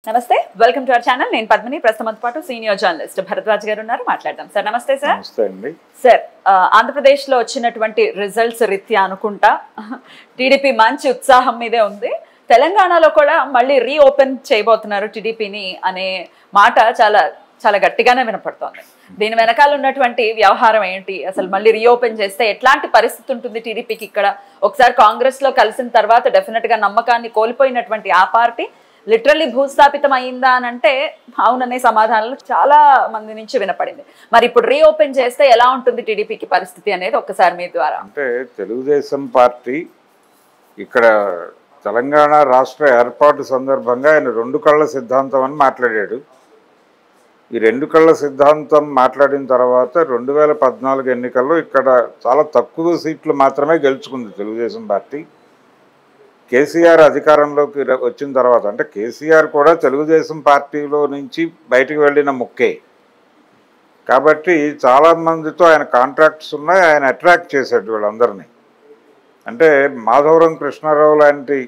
నమస్తే welcome to our channel నేను పద్మిని ప్రస్తుతంతో పాటు సీనియర్ జర్నలిస్ట్ భరద్వాజ్ గారు ఉన్నారు మాట్లాడదాం సార్ నమస్తే సార్ నమస్తే అండి సార్ ఆంధ్రప్రదేశ్ లో వచ్చినటువంటి రిజల్ట్స్ రీత్యా అనుకుంటా టీడీపీ మంచి ఉత్సాహం మీదే ఉంది తెలంగాణలో కూడా మళ్ళీ రీఓపెన్ చేయబోతున్నారు టీడీపీని అనే మాట చాలా చాలా గట్టిగానే వినపడుతోంది దీని వెనకాల ఉన్నటువంటి వ్యవహారం ఏంటి అసలు మళ్ళీ రీఓపెన్ చేస్తే ఎట్లాంటి పరిస్థితి ఉంటుంది టీడీపీకి ఇక్కడ ఒకసారి కాంగ్రెస్ లో కలిసిన తర్వాత డెఫినెట్ గా నమ్మకాన్ని కోల్పోయినటువంటి ఆ పార్టీ లిటరల్లీ భూస్థాపితం అయిందా అని అంటే అవుననే సమాధానాలు చాలా మంది నుంచి వినపడింది మరి ఇప్పుడు రీఓపెన్ చేస్తే ఎలా ఉంటుంది టీడీపీకి పరిస్థితి అనేది ఒక్కసారి మీ ద్వారా అంటే తెలుగుదేశం పార్టీ ఇక్కడ తెలంగాణ రాష్ట్ర ఏర్పాటు సందర్భంగా ఆయన రెండు కళ్ళ సిద్ధాంతం అని మాట్లాడాడు ఈ రెండు కళ్ళ సిద్ధాంతం మాట్లాడిన తర్వాత 2014 ఎన్నికల్లో ఇక్కడ చాలా తక్కువ సీట్లు మాత్రమే గెలుచుకుంది తెలుగుదేశం పార్టీ కేసీఆర్ అధికారంలోకి వచ్చిన తర్వాత అంటే కేసీఆర్ కూడా తెలుగుదేశం పార్టీలో నుంచి బయటకు వెళ్ళిన ముక్కే కాబట్టి చాలామందితో ఆయన కాంట్రాక్ట్స్ ఉన్నాయి ఆయన అట్రాక్ట్ చేశాడు వీళ్ళందరినీ అంటే మాధవరం కృష్ణారావు లాంటి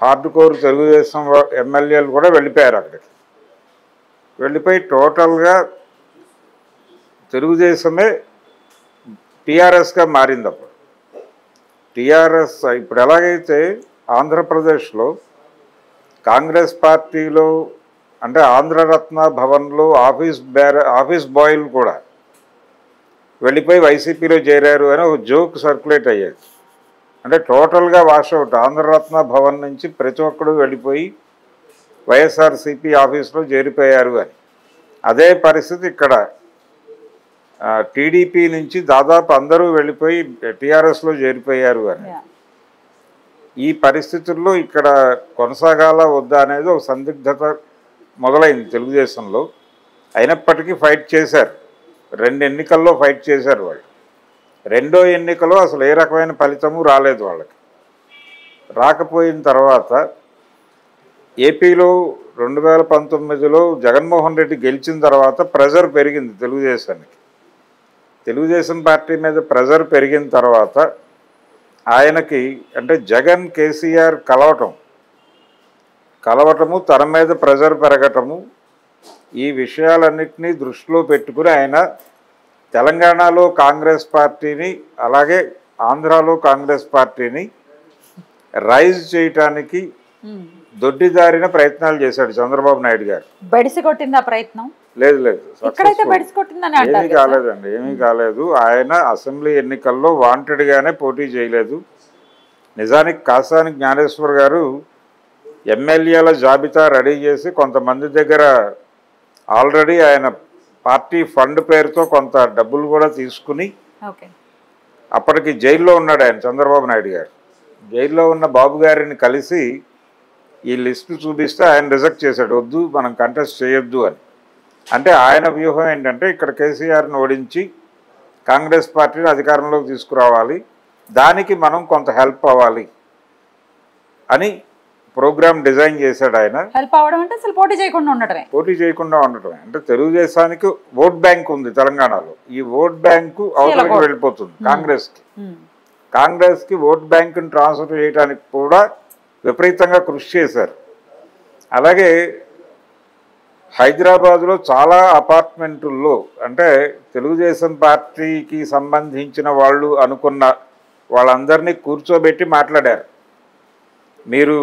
హార్డ్ కోర్ తెలుగుదేశం ఎమ్మెల్యేలు కూడా వెళ్ళిపోయారు అక్కడికి వెళ్ళిపోయి టోటల్గా తెలుగుదేశమే టీఆర్ఎస్గా మారింది అప్పుడు టీఆర్ఎస్ ఇప్పుడు ఎలాగైతే ఆంధ్రప్రదేశ్లో కాంగ్రెస్ పార్టీలో అంటే ఆంధ్రరత్న భవన్లో ఆఫీస్ బాయ్లు కూడా వెళ్ళిపోయి వైసీపీలో చేరారు అని ఒక జోక్ సర్క్యులేట్ అయ్యేది అంటే టోటల్గా వాషౌట్ ఆంధ్రరత్న భవన్ నుంచి ప్రతి ఒక్కడు వెళ్ళిపోయి వైఎస్ఆర్సీపీ ఆఫీస్లో చేరిపోయారు అని అదే పరిస్థితి ఇక్కడ టీడీపీ నుంచి దాదాపు అందరూ వెళ్ళిపోయి టీఆర్ఎస్లో చేరిపోయారు అని ఈ పరిస్థితుల్లో ఇక్కడ కొనసాగాల వద్దా అనేది ఒక సందిగ్ధత మొదలైంది తెలుగుదేశంలో అయినప్పటికీ ఫైట్ చేశారు 2 ఎన్నికల్లో ఫైట్ చేశారు వాళ్ళు రెండో ఎన్నికలో అసలు ఏ రకమైన ఫలితము రాలేదు వాళ్ళకి రాకపోయిన తర్వాత ఏపీలో 2019లో జగన్మోహన్ రెడ్డి గెలిచిన తర్వాత ప్రెజర్ పెరిగింది తెలుగుదేశానికి తెలుగుదేశం పార్టీ మీద ప్రెజర్ పెరిగిన తర్వాత ఆయనకి అంటే జగన్ కేసీఆర్ కలవటము తన మీద ప్రెజర్ పెరగటము ఈ విషయాలన్నింటినీ దృష్టిలో పెట్టుకుని ఆయన తెలంగాణలో కాంగ్రెస్ పార్టీని అలాగే ఆంధ్రాలో కాంగ్రెస్ పార్టీని రైజ్ చేయటానికి దొడ్డిదారిన ప్రయత్నాలు చేశాడు చంద్రబాబు నాయుడు గారు బడిసి కొట్టింది ఆ ప్రయత్నం లేదు లేదు ఏమీ కాలేదండి ఏమీ కాలేదు ఆయన అసెంబ్లీ ఎన్నికల్లో వాంటెడ్గానే పోటీ చేయలేదు నిజానికి కాసాని జ్ఞానేశ్వర్ గారు ఎమ్మెల్యేల జాబితా రెడీ చేసి కొంతమంది దగ్గర ఆల్రెడీ ఆయన పార్టీ ఫండ్ పేరుతో కొంత డబ్బులు కూడా తీసుకుని అప్పటికి జైల్లో ఉన్నాడు ఆయన చంద్రబాబు నాయుడు గారు జైల్లో ఉన్న బాబు గారిని కలిసి ఈ లిస్టు చూపిస్తే ఆయన రిజెక్ట్ చేశాడు వద్దు మనం కంటెస్ట్ చేయొద్దు అని అంటే ఆయన వ్యూహం ఏంటంటే ఇక్కడ కేసీఆర్ని ఓడించి కాంగ్రెస్ పార్టీని అధికారంలోకి తీసుకురావాలి దానికి మనం కొంత హెల్ప్ అవ్వాలి అని ప్రోగ్రామ్ డిజైన్ చేశాడు ఆయన హెల్ప్ అవ్వడం అంటే అసలు పోటీ చేయకుండా ఉండటమే అంటే తెలుగుదేశానికి ఓట్ బ్యాంక్ ఉంది తెలంగాణలో ఈ ఓట్ బ్యాంకు అవతలకి వెళ్ళిపోతుంది కాంగ్రెస్కి ఓట్ బ్యాంకుని ట్రాన్స్ఫర్ చేయడానికి కూడా విపరీతంగా కృషి చేశారు అలాగే హైదరాబాద్లో చాలా అపార్ట్మెంటుల్లో అంటే తెలుగుదేశం పార్టీకి సంబంధించిన వాళ్ళు అనుకున్న వాళ్ళందరినీ కూర్చోబెట్టి మాట్లాడారు మీరు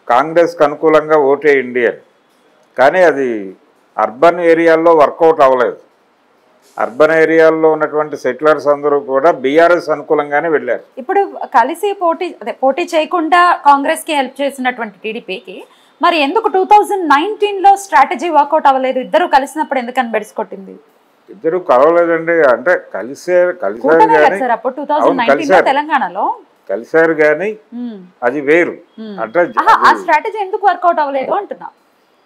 కాంగ్రెస్కి అనుకూలంగా ఓటేయండి అని కానీ అది అర్బన్ ఏరియాల్లో వర్కౌట్ అవ్వలేదు అర్బన్ ఏరియాల్లో ఉన్నటువంటి సెటిలర్స్ అందరూ కూడా బీఆర్ఎస్ అనుకూలంగానే వెళ్ళారు ఇప్పుడు కలిసి పోటీ చేయకుండా కాంగ్రెస్ కి హెల్ప్ చేసినటువంటి టీడీపీకి మరి ఎందుకు 2019లో స్ట్రాటజీ వర్కౌట్ అవ్వలేదు ఇద్దరు కలిసినప్పుడు ఎందుకని బెడిసికొట్టింది ఇద్దరు కలవలేదండి అంటే కలిసారు తెలంగాణలో కలిసారు కానీ అది వేరు అంటే ఆ స్ట్రాటజీ ఎందుకు వర్కౌట్ అవ్వలేదు అంటున్నా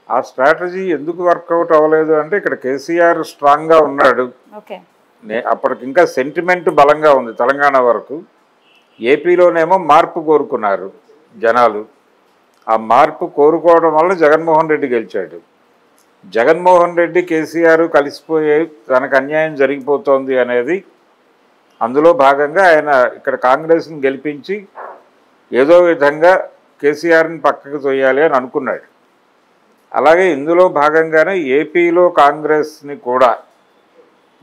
ఆ స్ట్రాటజీ ఎందుకు వర్కౌట్ అవ్వలేదు అంటే ఇక్కడ కేసీఆర్ స్ట్రాంగ్గా ఉన్నాడు అప్పటికి ఇంకా సెంటిమెంట్ బలంగా ఉంది తెలంగాణ వరకు ఏపీలోనేమో మార్పు కోరుకున్నారు జనాలు ఆ మార్పు కోరుకోవడం వల్ల జగన్మోహన్ రెడ్డి గెలిచాడు జగన్మోహన్ రెడ్డి కేసీఆర్ కలిసిపోయే తనకు అన్యాయం జరిగిపోతోంది అనేది అందులో భాగంగా ఆయన ఇక్కడ కాంగ్రెస్ని గెలిపించి ఏదో విధంగా కేసీఆర్ని పక్కకు తోయాలి అని అనుకున్నాడు అలాగే ఇందులో భాగంగానే ఏపీలో కాంగ్రెస్ని కూడా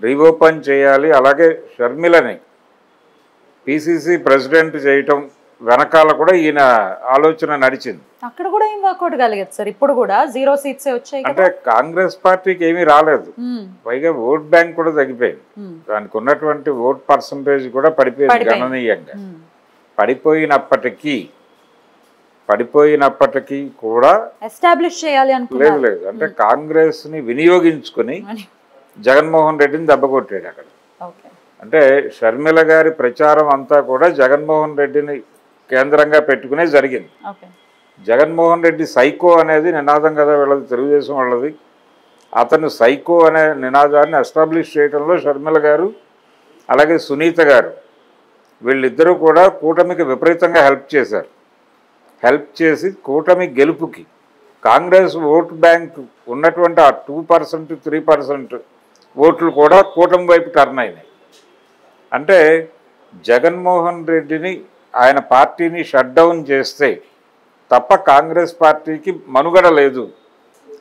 రీఓపెన్ చేయాలి, అలాగే షర్మిలని పిసిసి ప్రెసిడెంట్ చేయటం వెనకాల కూడా ఈయన ఆలోచన నడిచింది. అక్కడ కూడా ఏం వర్కౌట్ కాలేదు సార్, ఇప్పుడు కూడా 0 సీట్స్ వచ్చాయి. అంటే కాంగ్రెస్ పార్టీకి ఏమీ రాలేదు, పైగా ఓట్ బ్యాంక్ కూడా తగ్గిపోయింది, దానికి ఉన్నటువంటి ఓట్ పర్సంటేజ్ కూడా పడిపోయింది గణనీయంగా. పడిపోయినప్పటికీ కూడా ఎస్టాబ్లిష్ చేయాలి అనుకున్నారు. లేదు అంటే కాంగ్రెస్ ని వినియోగించుకుని జగన్మోహన్ రెడ్డిని దెబ్బకొట్టాడు అక్కడ. అంటే షర్మిల గారి ప్రచారం అంతా కూడా జగన్మోహన్ రెడ్డిని కేంద్రంగా పెట్టుకునే జరిగింది. జగన్మోహన్ రెడ్డి సైకో అనేది నినాదం కదా వీళ్ళది, తెలుగుదేశం వాళ్ళది. అతను సైకో అనే నినాదాన్ని ఎస్టాబ్లిష్ చేయడంలో షర్మిల గారు అలాగే సునీత గారు వీళ్ళిద్దరూ కూడా కూటమికి విపరీతంగా హెల్ప్ చేసి కూటమి గెలుపుకి కాంగ్రెస్ ఓట్ బ్యాంక్ ఉన్నటువంటి ఆ 2% 3% ఓట్లు కూడా కూటమి వైపు టర్న్ అయినాయి. అంటే జగన్మోహన్ రెడ్డిని ఆయన పార్టీని షట్ డౌన్ చేస్తే తప్ప కాంగ్రెస్ పార్టీకి మనుగడ లేదు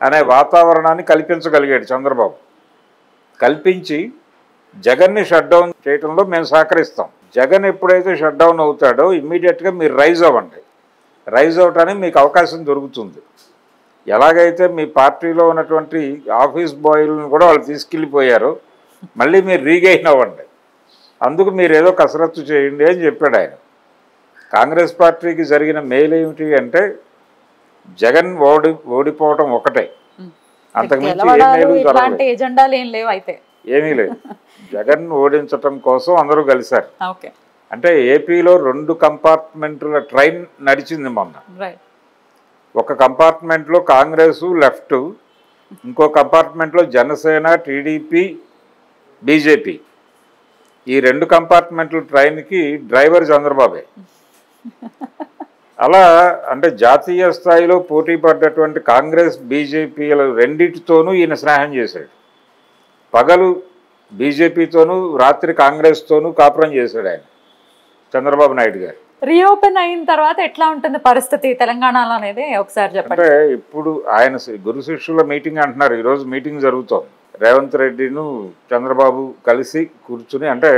అనే వాతావరణాన్ని కల్పించగలిగాడు చంద్రబాబు. కల్పించి జగన్ని షట్ డౌన్ చేయడంలో మేము సహకరిస్తాం. జగన్ ఎప్పుడైతే షట్ డౌన్ అవుతాడో ఇమ్మీడియట్గా మీరు రైజ్ అవ్వండి, రైజ్ అవటానికి మీకు అవకాశం దొరుకుతుంది. ఎలాగైతే మీ పార్టీలో ఉన్నటువంటి ఆఫీస్ బాయ్లను కూడా వాళ్ళు తీసుకెళ్ళిపోయారో మళ్ళీ మీరు రీగెయిన్ అవ్వండి, అందుకు మీరు ఏదో కసరత్తు చేయండి అని చెప్పాడు ఆయన. కాంగ్రెస్ పార్టీకి జరిగిన మేలు ఏమిటి అంటే జగన్ ఓడిపోవడం ఒకటే, అంతకుమించి ఏమీ లేదు. జగన్ ఓడించటం కోసం అందరూ కలిశారు. అంటే ఏపీలో 2 కంపార్ట్మెంట్ల ట్రైన్ నడిచింది మొన్న. ఒక కంపార్ట్మెంట్లో కాంగ్రెస్ లెఫ్ట్, ఇంకో కంపార్ట్మెంట్లో జనసేన, టీడీపీ, బీజేపీ. ఈ 2 కంపార్ట్మెంట్ల ట్రైన్కి డ్రైవర్ చంద్రబాబే. అలా అంటే జాతీయ స్థాయిలో పోటీ పడ్డటువంటి కాంగ్రెస్ బీజేపీల రెండింటితోనూ ఈయన స్నేహం చేశాడు. పగలు బీజేపీతోనూ రాత్రి కాంగ్రెస్తోనూ కాపురం చేశాడు ఆయన చంద్రబాబు నాయుడు గారు. రీఓపెన్ అయిన తర్వాత ఎట్లా ఉంటుంది పరిస్థితి తెలంగాణలో అనేది ఒకసారి చెప్పండి. అంటే ఇప్పుడు ఆయన గురు శిష్యుల మీటింగ్ అంటున్నారు, ఈరోజు మీటింగ్ జరుగుతోంది. రేవంత్ రెడ్డిను చంద్రబాబు కలిసి కూర్చుని, అంటే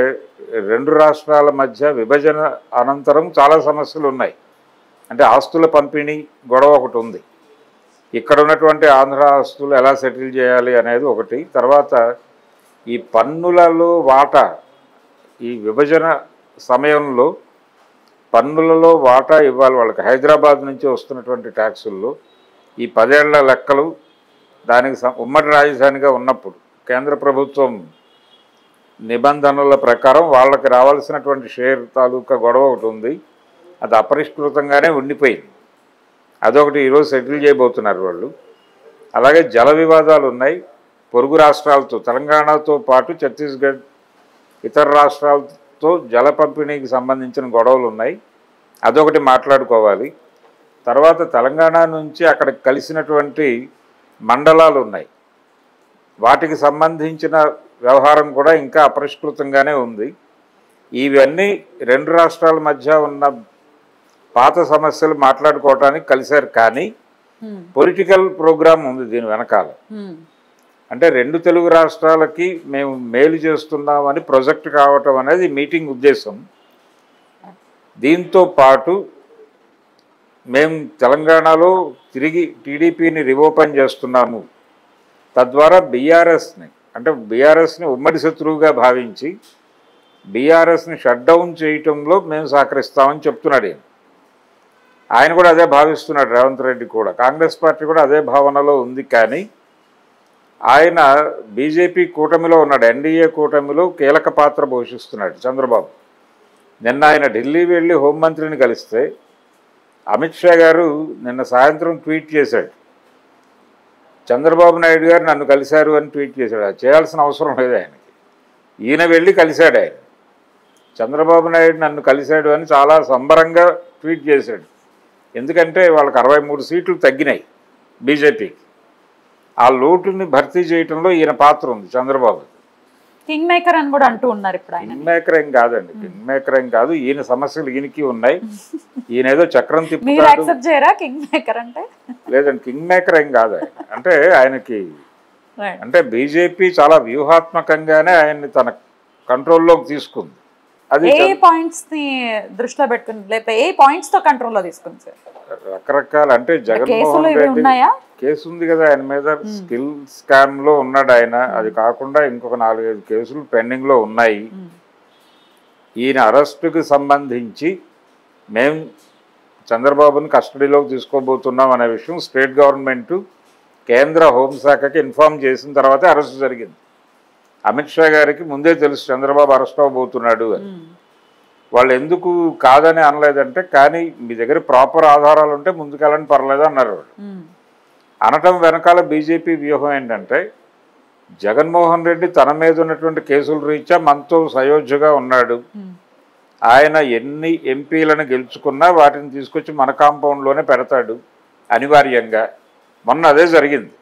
2 రాష్ట్రాల మధ్య విభజన అనంతరం చాలా సమస్యలు ఉన్నాయి. అంటే ఆస్తుల పంపిణీ గొడవ ఒకటి ఉంది, ఇక్కడ ఉన్నటువంటి ఆంధ్ర ఆస్తులు ఎలా సెటిల్ చేయాలి అనేది ఒకటి. తర్వాత ఈ పన్నులలో వాటా, ఈ విభజన సమయంలో పన్నులలో వాటా ఇవ్వాలి వాళ్ళకి. హైదరాబాద్ నుంచి వస్తున్నటువంటి ట్యాక్సుల్లో ఈ 10 ఏళ్ల లెక్కలు దానికి ఉమ్మడి రాజధానిగా ఉన్నప్పుడు కేంద్ర ప్రభుత్వం నిబంధనల ప్రకారం వాళ్ళకి రావాల్సినటువంటి షేర్ తాలూకా గొడవ ఒకటి ఉంది, అది అపరిష్కృతంగానే ఉండిపోయింది. అదొకటి ఈరోజు సెటిల్ చేయబోతున్నారు వాళ్ళు. అలాగే జల వివాదాలు ఉన్నాయి పొరుగు రాష్ట్రాలతో, తెలంగాణతో పాటు ఛత్తీస్గఢ్ ఇతర రాష్ట్రాలతో జల పంపిణీకి సంబంధించిన గొడవలు ఉన్నాయి, అదొకటి మాట్లాడుకోవాలి. తర్వాత తెలంగాణ నుంచి అక్కడ కలిసినటువంటి మండలాలు ఉన్నాయి, వాటికి సంబంధించిన వ్యవహారం కూడా ఇంకా అపరిష్కృతంగానే ఉంది. ఇవన్నీ 2 రాష్ట్రాల మధ్య ఉన్న పాత సమస్యలు మాట్లాడుకోవటానికి కలిశారు. కానీ పొలిటికల్ ప్రోగ్రామ్ ఉంది దీని వెనకాల. అంటే 2 తెలుగు రాష్ట్రాలకి మేము మేలు చేస్తున్నామని ప్రొజెక్ట్ కావటం అనేది మీటింగ్ ఉద్దేశం. దీంతో పాటు మేము తెలంగాణలో తిరిగి టీడీపీని రీఓపెన్ చేస్తున్నాము, తద్వారా బీఆర్ఎస్ని, అంటే బీఆర్ఎస్ని ఉమ్మడి శత్రువుగా భావించి బీఆర్ఎస్ని షట్ డౌన్ చేయటంలో మేము సహకరిస్తామని చెప్తున్నాడు ఆయన కూడా అదే భావిస్తున్నాడు. రేవంత్ రెడ్డి కూడా, కాంగ్రెస్ పార్టీ కూడా అదే భావనలో ఉంది. కానీ ఆయన బీజేపీ కూటమిలో ఉన్నాడు, ఎన్డీఏ కూటమిలో కీలక పాత్ర పోషిస్తున్నాడు చంద్రబాబు. నిన్న ఆయన ఢిల్లీ వెళ్ళి హోంమంత్రిని కలిస్తే అమిత్ షా గారు నిన్న సాయంత్రం ట్వీట్ చేశాడు, చంద్రబాబు నాయుడు గారు నన్ను కలిశారు అని ట్వీట్ చేశాడు. అది చేయాల్సిన అవసరం లేదు ఆయనకి, ఈయన వెళ్ళి కలిశాడు. ఆయన చంద్రబాబు నాయుడు నన్ను కలిశాడు అని చాలా సంబరంగా ట్వీట్ చేశాడు. ఎందుకంటే వాళ్ళకి 63 సీట్లు తగ్గినాయి బీజేపీకి. ఆ లోటుని భర్తీ చేయడంలో ఈయన పాత్ర ఉంది చంద్రబాబు. కింగ్ మేకర్ అని కూడా అంటూ ఉన్నారు ఇప్పుడు ఆయన. కింగ్ మేకర్ ఏం కాదండి, కింగ్ మేకర్ ఏం కాదు. ఈయన సమస్యలు ఈయనకి ఉన్నాయి. ఈయన ఏదో చక్రం మీరు తిప్పుతాడు. యాక్సెప్ట్ చేయరా కింగ్ మేకర్ అంటే? లేదండి, కింగ్ మేకర్ ఏం కాదు ఆయన. అంటే ఆయనకి అంటే బీజేపీ చాలా వ్యూహాత్మకంగానే ఆయన్ని తన కంట్రోల్లోకి తీసుకుంది. అది ఏ పాయింట్స్ ని దృష్టిలో పెట్టుకుని, లేకపోతే ఏ పాయింట్స్ తో కంట్రోల్లో తీసుకుంది సార్? రకరకాల అంటే జగన్మోహన్ కేసులు ఇవి రెడ్డి ఉన్నాయా? కేసు ఉంది కదా ఆయన మీద, స్కిల్ స్కామ్ లో ఉన్నాడు ఆయన. అది కాకుండా ఇంకొక 4-5 కేసులు పెండింగ్ లో ఉన్నాయి. ఈయన అరెస్టుకి సంబంధించి మేము చంద్రబాబుని కస్టడీలోకి తీసుకోబోతున్నాం అనే విషయం స్టేట్ గవర్నమెంట్ కేంద్ర హోంశాఖకి ఇన్ఫార్మ్ చేసిన తర్వాతే అరెస్ట్ జరిగింది. అమిత్ షా గారికి ముందే తెలుసు చంద్రబాబు అరెస్ట్ అవ్వబోతున్నాడు అని. వాళ్ళు ఎందుకు కాదని అనలేదంటే, కానీ మీ దగ్గర ప్రాపర్ ఆధారాలు ఉంటే ముందుకెళ్ళని పర్లేదు అన్నారు. అనటం వెనకాల బీజేపీ వ్యూహం ఏంటంటే, జగన్మోహన్ రెడ్డి తన మీద ఉన్నటువంటి కేసుల రీత్యా మనతో సయోధ్యగా ఉన్నాడు, ఆయన ఎన్ని ఎంపీలను గెలుచుకున్నా వాటిని తీసుకొచ్చి మన కాంపౌండ్లోనే పెడతాడు అనివార్యంగా. మొన్న అదే జరిగింది.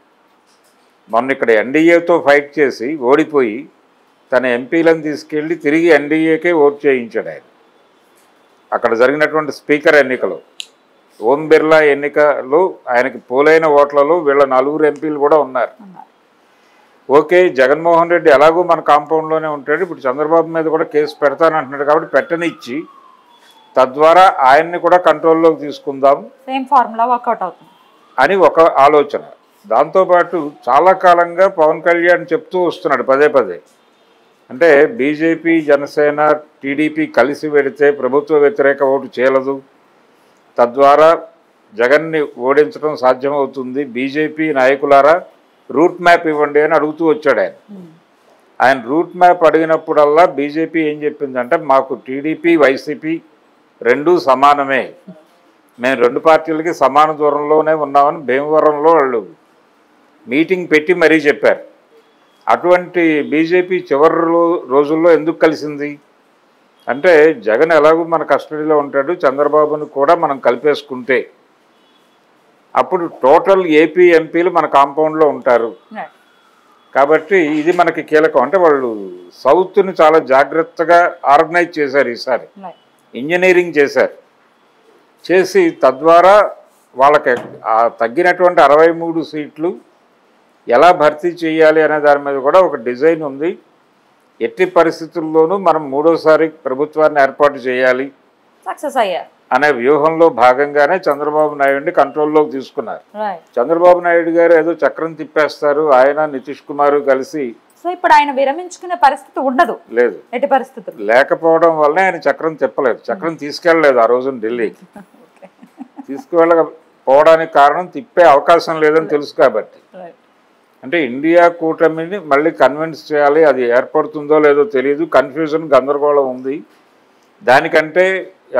మొన్న ఇక్కడ ఎన్డీఏతో ఫైట్ చేసి ఓడిపోయి తన ఎంపీలను తీసుకెళ్ళి తిరిగి ఎన్డీఏకే ఓటు చేయించాడు ఆయన. అక్కడ జరిగినటువంటి స్పీకర్ ఎన్నికలో, ఓం బిర్లా ఎన్నికలో ఆయనకి పోలైన ఓట్లలో వీళ్ళ 4 ఎంపీలు కూడా ఉన్నారు. ఓకే, జగన్మోహన్ రెడ్డి ఎలాగో మన కాంపౌండ్లోనే ఉంటాడు, ఇప్పుడు చంద్రబాబు మీద కూడా కేసు పెడతానంటున్నాడు కాబట్టి పెట్టనిచ్చి తద్వారా ఆయన్ని కూడా కంట్రోల్లోకి తీసుకుందాం, సేమ్ ఫార్ములా వర్కౌట్ అవుతుంది అని ఒక ఆలోచన. దాంతోపాటు చాలా కాలంగా పవన్ కళ్యాణ్ చెప్తూ వస్తున్నాడు పదే పదే, అంటే బీజేపీ, జనసేన, టీడీపీ కలిసి వెడితే ప్రభుత్వ వ్యతిరేక ఓటు చేయలేదు, తద్వారా జగన్ని ఓడించడం సాధ్యమవుతుంది, బీజేపీ నాయకులారా రూట్ మ్యాప్ ఇవ్వండి అని అడుగుతూ వచ్చాడు ఆయన. ఆయన రూట్ మ్యాప్ అడిగినప్పుడల్లా బీజేపీ ఏం చెప్పిందంటే, మాకు టీడీపీ, వైసీపీ రెండూ సమానమే, మేము 2 పార్టీలకి సమాన దూరంలోనే ఉన్నామని భీమవరంలో వాళ్ళు మీటింగ్ పెట్టి మరీ చెప్పారు. అటువంటి బీజేపీ చివరి రోజుల్లో ఎందుకు కలిసింది అంటే, జగన్ ఎలాగో మన కస్టడీలో ఉంటాడు, చంద్రబాబును కూడా మనం కలిపేసుకుంటే అప్పుడు టోటల్ ఏపీ ఎంపీలు మన కాంపౌండ్లో ఉంటారు కాబట్టి ఇది మనకి కీలకం. అంటే వాళ్ళు సౌత్ని చాలా జాగ్రత్తగా ఆర్గనైజ్ చేశారు, ఈసారి ఇంజనీరింగ్ చేశారు, చేసి తద్వారా వాళ్ళకి తగ్గినటువంటి 63 సీట్లు ఎలా భర్తీ చేయాలి అనే దాని మీద కూడా ఒక డిజైన్ ఉంది. ఎట్టి పరిస్థితుల్లోనూ మనం 3వసారి ప్రభుత్వాన్ని ఏర్పాటు చేయాలి సక్సెస్ అయ్యారు అనే వ్యూహంలో భాగంగానే చంద్రబాబు నాయుడిని కంట్రోల్లోకి తీసుకున్నారు. చంద్రబాబు నాయుడు గారు ఏదో చక్రం తిప్పేస్తారు, ఆయన నితీష్ కుమార్ కలిసి. సో ఇప్పుడు ఆయన విరమించుకునే పరిస్థితి ఉండదు, లేదు, ఎట్టి పరిస్థితులు లేకపోవడం వల్లనే ఆయన చక్రం తిప్పలేదు, చక్రం తీసుకెళ్ళలేదు ఆ రోజున ఢిల్లీకి. తీసుకువెళ్ళకపోవడానికి కారణం తిప్పే అవకాశం లేదని తెలుసు కాబట్టి. అంటే ఇండియా కూటమిని మళ్ళీ కన్విన్స్ చేయాలి, అది ఏర్పడుతుందో లేదో తెలియదు, కన్ఫ్యూజన్, గందరగోళం ఉంది. దానికంటే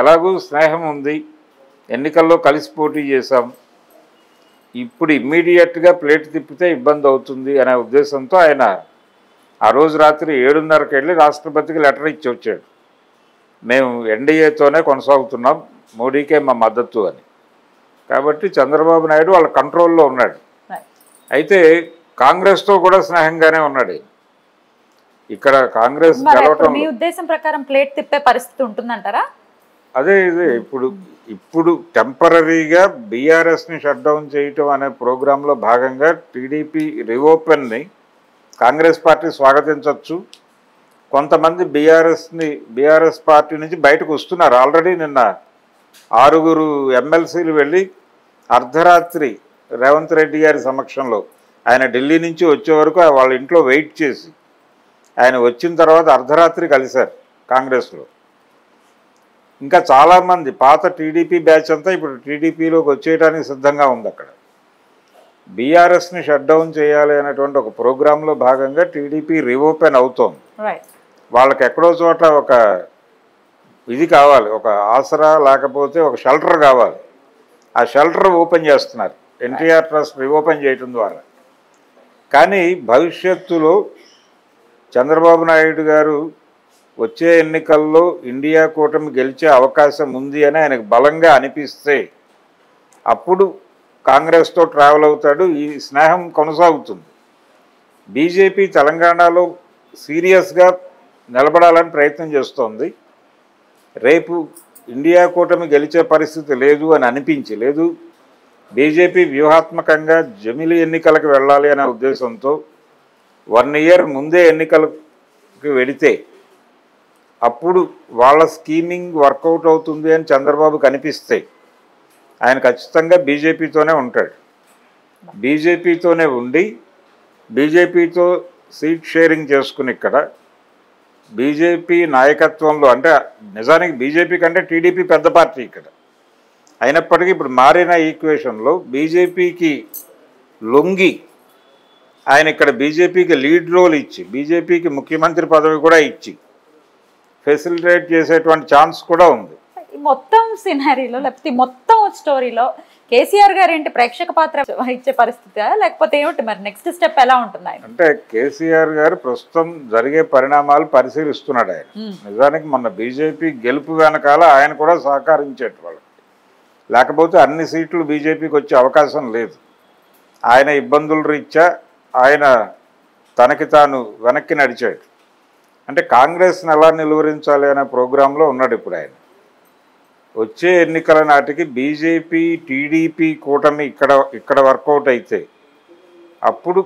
ఎలాగూ స్నేహం ఉంది, ఎన్నికల్లో కలిసి పోటీ చేశాం, ఇప్పుడు ఇమ్మీడియట్గా ప్లేట్ తిప్పితే ఇబ్బంది అవుతుంది అనే ఉద్దేశంతో ఆయన ఆ రోజు రాత్రి 7:30కి వెళ్ళి రాష్ట్రపతికి లెటర్ ఇచ్చి వచ్చాడు, మేము ఎన్డీఏతోనే కొనసాగుతున్నాం, మోడీకే మా మద్దతు అని. కాబట్టి చంద్రబాబు నాయుడు వాళ్ళ కంట్రోల్లో ఉన్నాడు. అయితే కాంగ్రెస్తో కూడా స్నేహంగానే ఉన్నాడు. ఇక్కడ కాంగ్రెస్ గెలవటం, మీ ఉద్దేశం ప్రకారం ప్లేట్ తిప్పే పరిస్థితి ఉంటుందంటారా? అదే ఇదే ఇప్పుడు టెంపరీగా బీఆర్ఎస్ని షట్ డౌన్ చేయటం అనే ప్రోగ్రాంలో భాగంగా టీడీపీ రీఓపెన్ని కాంగ్రెస్ పార్టీ స్వాగతించవచ్చు. కొంతమంది బీఆర్ఎస్ పార్టీ నుంచి బయటకు వస్తున్నారు. ఆల్రెడీ నిన్న 6 ఎమ్మెల్సీలు వెళ్ళి అర్ధరాత్రి రేవంత్ రెడ్డి గారి సమక్షంలో ఆయన ఢిల్లీ నుంచి వచ్చే వరకు వాళ్ళ ఇంట్లో వెయిట్ చేసి ఆయన వచ్చిన తర్వాత అర్ధరాత్రి కలిశారు కాంగ్రెస్లో. ఇంకా చాలామంది పాత టీడీపీ బ్యాచ్ అంతా ఇప్పుడు టీడీపీలోకి వచ్చేయడానికి సిద్ధంగా ఉంది. అక్కడ బీఆర్ఎస్ని షట్ డౌన్ చేయాలి అనేటువంటి ఒక ప్రోగ్రాంలో భాగంగా టీడీపీ రీఓపెన్ అవుతోంది. వాళ్ళకి ఎక్కడో చోట ఒక ఇది కావాలి, ఒక ఆసరా లేకపోతే ఒక షెల్టర్ కావాలి. ఆ షెల్టర్ ఓపెన్ చేస్తున్నారు ఎన్టీఆర్ ట్రస్ట్ రీఓపెన్ చేయటం ద్వారా. కానీ భవిష్యత్తులో చంద్రబాబు నాయుడు గారు వచ్చే ఎన్నికల్లో ఇండియా కూటమి గెలిచే అవకాశం ఉంది అని ఆయనకు బలంగా అనిపిస్తే అప్పుడు కాంగ్రెస్తో ట్రావెల్ అవుతాడు, ఈ స్నేహం కొనసాగుతుంది. బీజేపీ తెలంగాణలో సీరియస్గా నిలబడాలని ప్రయత్నం చేస్తోంది. రేపు ఇండియా కూటమి గెలిచే పరిస్థితి లేదు అని అనిపించి లేదు, బీజేపీ వ్యూహాత్మకంగా జమిలి ఎన్నికలకు వెళ్ళాలి అనే ఉద్దేశంతో 1 ఇయర్ ముందే ఎన్నికలకు వెడితే అప్పుడు వాళ్ళ స్కీమింగ్ వర్కౌట్ అవుతుంది అని చంద్రబాబు కనిపిస్తే ఆయన ఖచ్చితంగా బీజేపీతోనే ఉంటాడు. బీజేపీతోనే ఉండి బీజేపీతో సీట్ షేరింగ్ చేసుకుని ఇక్కడ బీజేపీ నాయకత్వంలో, అంటే నిజానికి బీజేపీ కంటే టీడీపీ పెద్ద పార్టీ ఇక్కడ అయినప్పటికీ ఇప్పుడు మారిన ఈక్వేషన్లో బీజేపీకి లొంగి ఆయన ఇక్కడ బీజేపీకి లీడ్ రోల్ ఇచ్చి బీజేపీకి ముఖ్యమంత్రి పదవి కూడా ఇచ్చి ఫెసిలిటేట్ చేసేటువంటి ఛాన్స్ కూడా ఉంది. మొత్తం సినారీలో లేకపోతే మొత్తం స్టోరీలో కేసీఆర్ గారు ఏంటి ప్రేక్షక పాత్ర ఇచ్చే పరిస్థితి, లేకపోతే ఏమిటి మరి నెక్స్ట్ స్టెప్ ఎలా ఉంటుంది ఆయన? అంటే కేసీఆర్ గారు ప్రస్తుతం జరిగే పరిణామాలు పరిశీలిస్తున్నాడు ఆయన. నిజానికి మొన్న బీజేపీ గెలుపు వెనకాల ఆయన కూడా సహకరించేట వాళ్ళకి, లేకపోతే అన్ని సీట్లు బీజేపీకి వచ్చే అవకాశం లేదు. ఆయన ఇబ్బందుల రీత్యా ఆయన తనకి తాను వెనక్కి నడిచాడు. అంటే కాంగ్రెస్ని ఎలా నిలువరించాలి అనే ప్రోగ్రాంలో ఉన్నాడు ఇప్పుడు ఆయన. వచ్చే ఎన్నికల నాటికి బీజేపీ టీడీపీ కూటమి ఇక్కడ వర్కౌట్ అయితే అప్పుడు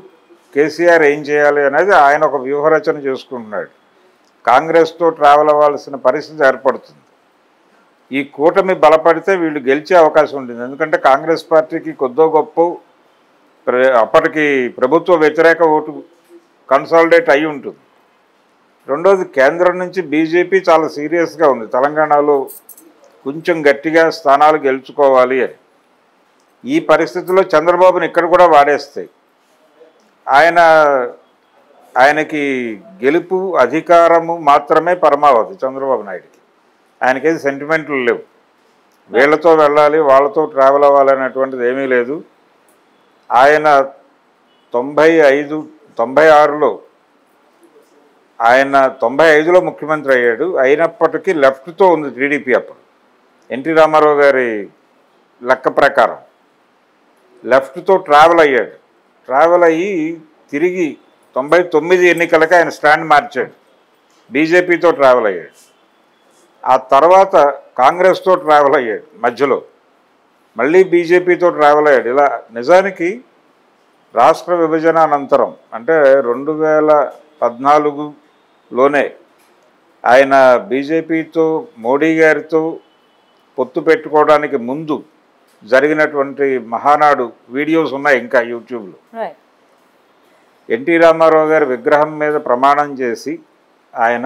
కేసీఆర్ ఏం చేయాలి అనేది ఆయన ఒక వ్యూహరచన చేసుకుంటున్నాడు. కాంగ్రెస్తో ట్రావెల్ అవ్వాల్సిన పరిస్థితి ఏర్పడుతుంది. ఈ కూటమి బలపడితే వీళ్ళు గెలిచే అవకాశం ఉంటుంది. ఎందుకంటే కాంగ్రెస్ పార్టీకి కొద్దో గొప్ప అప్పటికి ప్రభుత్వ వ్యతిరేక ఓటు కన్సాలిడేట్ అయి ఉంటుంది. రెండోది కేంద్రం నుంచి బీజేపీ చాలా సీరియస్గా ఉంది తెలంగాణలో కొంచెం గట్టిగా స్థానాలు గెలుచుకోవాలి అని. ఈ పరిస్థితుల్లో చంద్రబాబుని ఇక్కడ కూడా వాడేస్తాయి. ఆయనకి గెలుపు అధికారము మాత్రమే పరమావధి చంద్రబాబు నాయుడికి. ఆయనకేది సెంటిమెంట్లు లేవు, వీళ్ళతో వెళ్ళాలి వాళ్ళతో ట్రావెల్ అవ్వాలనేటువంటిది ఏమీ లేదు. ఆయన 96లో ఆయన 95లో ముఖ్యమంత్రి అయ్యాడు. అయినప్పటికీ లెఫ్ట్తో ఉంది టీడీపీ. అప్పుడు ఎన్టీ రామారావు గారి లెక్క ప్రకారం లెఫ్ట్తో ట్రావెల్ అయ్యాడు. ట్రావెల్ అయ్యి తిరిగి 99 ఎన్నికలకి ఆయన స్టాండ్ మార్చాడు, బీజేపీతో ట్రావెల్ అయ్యాడు. ఆ తర్వాత కాంగ్రెస్తో ట్రావెల్ అయ్యాడు, మధ్యలో మళ్ళీ బీజేపీతో ట్రావెల్ అయ్యాడు. ఇలా నిజానికి రాష్ట్ర విభజన అనంతరం అంటే 2014లోనే ఆయన బీజేపీతో మోడీ గారితో పొత్తు పెట్టుకోవడానికి ముందు జరిగినటువంటి మహానాడు వీడియోస్ ఉన్నాయి ఇంకా యూట్యూబ్లో. ఎన్టీ రామారావు గారి విగ్రహం మీద ప్రమాణం చేసి ఆయన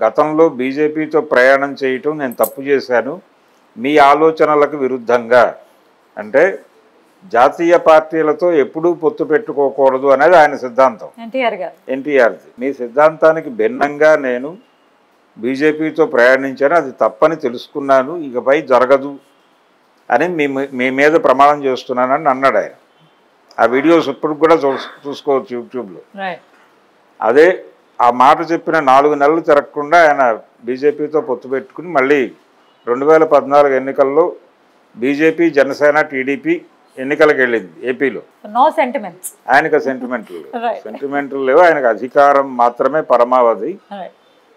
గతంలో బీజేపీతో ప్రయాణం చేయటం నేను తప్పు చేశాను, మీ ఆలోచనలకు విరుద్ధంగా, అంటే జాతీయ పార్టీలతో ఎప్పుడూ పొత్తు పెట్టుకోకూడదు అనేది ఆయన సిద్ధాంతం. ఎన్టీఆర్ది. మీ సిద్ధాంతానికి భిన్నంగా నేను బీజేపీతో ప్రయాణించాను, అది తప్పని తెలుసుకున్నాను, ఇకపై జరగదు అని మీ మీద ప్రమాణం చేస్తున్నానని అన్నాడు ఆయన. ఆ వీడియోస్ ఇప్పుడు కూడా చూసుకోవచ్చు యూట్యూబ్లో. అదే ఆ మాట చెప్పిన 4 నెలలు తిరగకుండా ఆయన బీజేపీతో పొత్తు పెట్టుకుని మళ్ళీ 2014 ఎన్నికల్లో బీజేపీ జనసేన టీడీపీ ఎన్నికలకు వెళ్ళింది ఏపీలో. ఆయనకు సెంటిమెంట్లు లేవు, ఆయనకు అధికారం మాత్రమే పరమావధి.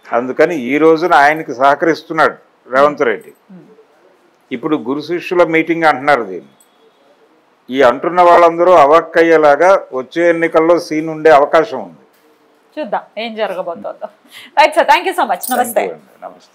అందుకని ఈ రోజున ఆయనకి సహకరిస్తున్నాడు రేవంత్ రెడ్డి. ఇప్పుడు గురు శిష్యుల మీటింగ్ అంటున్నారు దీన్ని. ఈ అంటున్న వాళ్ళందరూ అవాక్కయ్యేలాగా వచ్చే ఎన్నికల్లో సీన్ ఉండే అవకాశం ఉంది. చూద్దాం ఏం జరగబోతుందో. Right sir, thank you so much. నమస్తే. నమస్తే.